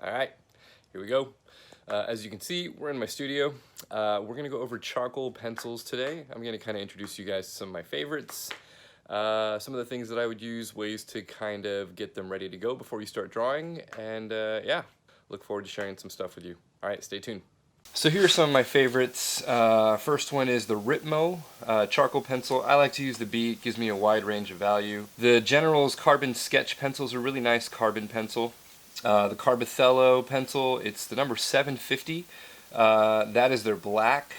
Alright, here we go. As you can see, we're in my studio. We're going to go over charcoal pencils today. I'm going to kind of introduce you guys to some of my favorites, some of the things that I would use, ways to kind of get them ready to go before you start drawing, and yeah, look forward to sharing some stuff with you. Alright, stay tuned. So here are some of my favorites. First one is the Ritmo charcoal pencil. I like to use the B. It gives me a wide range of value. The General's carbon sketch pencils are a really nice carbon pencil. The Carbothello pencil, it's the number 750. That is their black.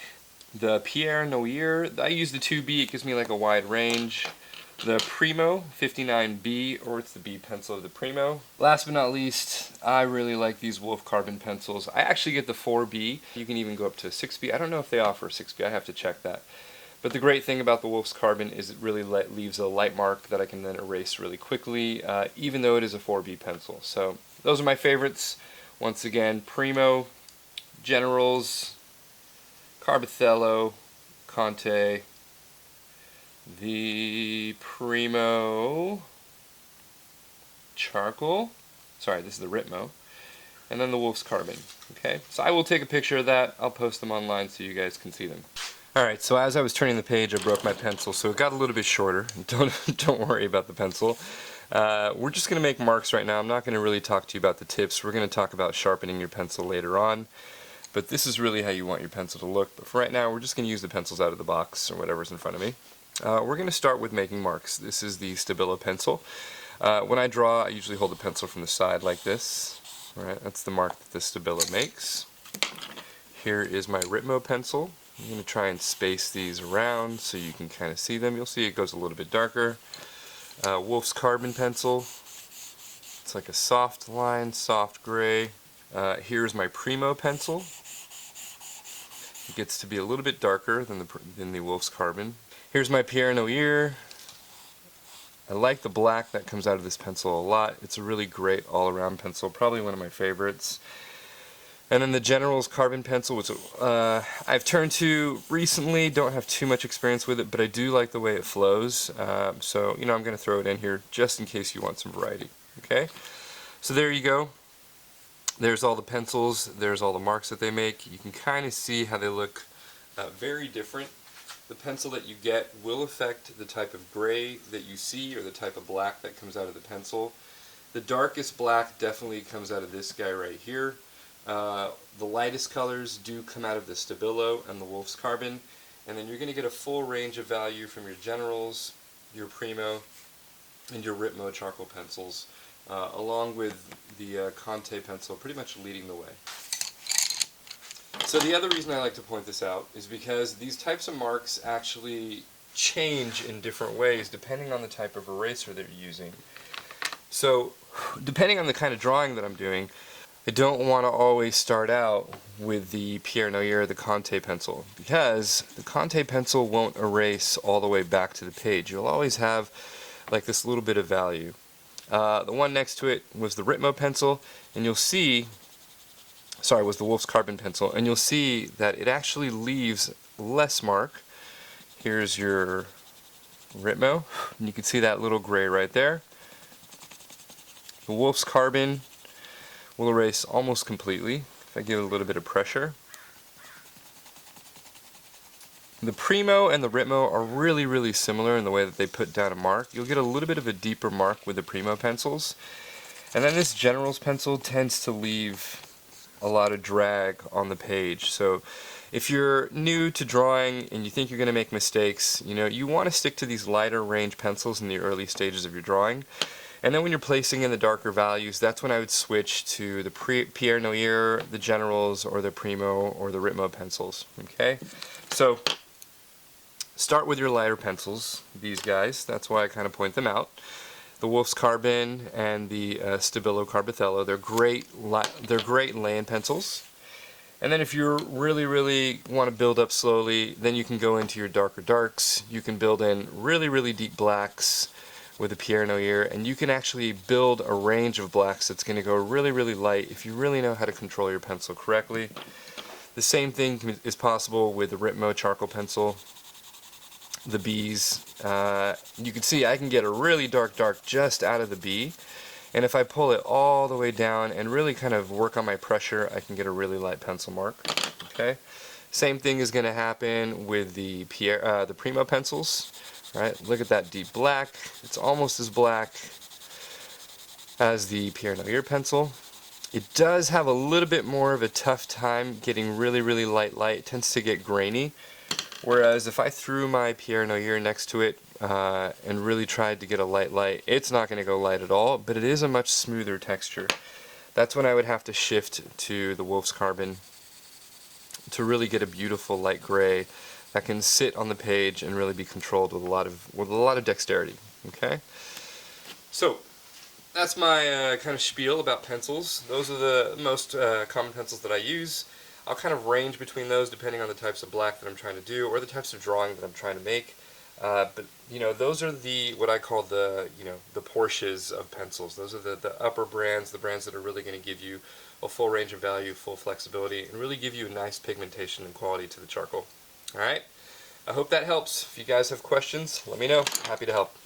The Pierre Noir, I use the 2B. It gives me like a wide range. The Primo 59B, or it's the B pencil of the Primo. Last but not least, I really like these Wolf carbon pencils. I actually get the 4B. You can even go up to 6B. I don't know if they offer 6B. I have to check that. But the great thing about the Wolf's carbon is it really leaves a light mark that I can then erase really quickly, even though it is a 4B pencil. So those are my favorites. Once again, Primo, Generals, Carbothello, Conte, the Primo charcoal, sorry, this is the Ritmo, and then the Wolf's carbon. Okay, so I will take a picture of that. I'll post them online so you guys can see them. Alright, so as I was turning the page, I broke my pencil, so it got a little bit shorter. Don't worry about the pencil. We're just going to make marks right now. I'm not going to really talk to you about the tips. We're going to talk about sharpening your pencil later on. But this is really how you want your pencil to look. But for right now, we're just going to use the pencils out of the box or whatever's in front of me. We're going to start with making marks. This is the Stabilo pencil. When I draw, I usually hold the pencil from the side like this. All right, that's the mark that the Stabilo makes. Here is my Ritmo pencil. I'm going to try and space these around so you can kind of see them. You'll see it goes a little bit darker. Wolf's carbon pencil. It's like a soft line, soft gray. Here's my Primo pencil. It gets to be a little bit darker than the Wolf's carbon. Here's my Pierre Noir. I like the black that comes out of this pencil a lot. It's a really great all-around pencil, probably one of my favorites. And then the General's carbon pencil, which I've turned to recently. Don't have too much experience with it, but I do like the way it flows. So, you know, I'm going to throw it in here just in case you want some variety. Okay? So there you go. There's all the pencils. There's all the marks that they make. You can kind of see how they look very different. The pencil that you get will affect the type of gray that you see or the type of black that comes out of the pencil. The darkest black definitely comes out of this guy right here. The lightest colors do come out of the Stabilo and the Wolf's carbon, and then you're going to get a full range of value from your Generals, your Primo, and your Ritmo charcoal pencils, along with the Conte pencil pretty much leading the way. So the other reason I like to point this out is because these types of marks actually change in different ways depending on the type of eraser that you're using. So depending on the kind of drawing that I'm doing, I don't want to always start out with the Pierre Noir, the Conte pencil, because the Conte pencil won't erase all the way back to the page. You'll always have like this little bit of value. The one next to it was the Ritmo pencil, and you'll see, sorry, was the Wolf's carbon pencil, and you'll see that it actually leaves less mark. Here's your Ritmo, and you can see that little gray right there. The Wolf's carbon will erase almost completely if I give it a little bit of pressure. The Primo and the Ritmo are really, really similar in the way that they put down a mark. You'll get a little bit of a deeper mark with the Primo pencils. And then this General's pencil tends to leave a lot of drag on the page. So if you're new to drawing and you think you're going to make mistakes, you know, you want to stick to these lighter range pencils in the early stages of your drawing. And then when you're placing in the darker values, that's when I would switch to the Pierre Noir, the Generals, or the Primo, or the Ritmo pencils. Okay? So start with your lighter pencils, these guys. That's why I kind of point them out. The Wolf's Carbon and the Stabilo Carbothello, they're great lay-in pencils. And then if you really, really want to build up slowly, then you can go into your darker darks. You can build in really, really deep blacks with a Pierre Noir, and you can actually build a range of blacks that's going to go really, really light if you really know how to control your pencil correctly. The same thing is possible with the Ritmo charcoal pencil, the Bs. You can see I can get a really dark just out of the B, And if I pull it all the way down and really kind of work on my pressure, I can get a really light pencil mark. Okay. Same thing is going to happen with the Primo pencils. Right. Look at that deep black. It's almost as black as the Pierre Noyer pencil. It does have a little bit more of a tough time getting really light. It tends to get grainy. Whereas if I threw my Pierre Noyer next to it and really tried to get a light, it's not going to go light at all, but it is a much smoother texture. That's when I would have to shift to the Wolf's Carbon to really get a beautiful light gray that can sit on the page and really be controlled with a lot of dexterity. Okay, so that's my kind of spiel about pencils. Those are the most common pencils that I use. I'll kind of range between those depending on the types of black that I'm trying to do or the types of drawing that I'm trying to make. But you know, those are what I call the Porsches of pencils. Those are the upper brands, the brands that are really going to give you a full range of value, full flexibility, and really give you a nice pigmentation and quality to the charcoal. All right. I hope that helps. If you guys have questions, let me know. Happy to help.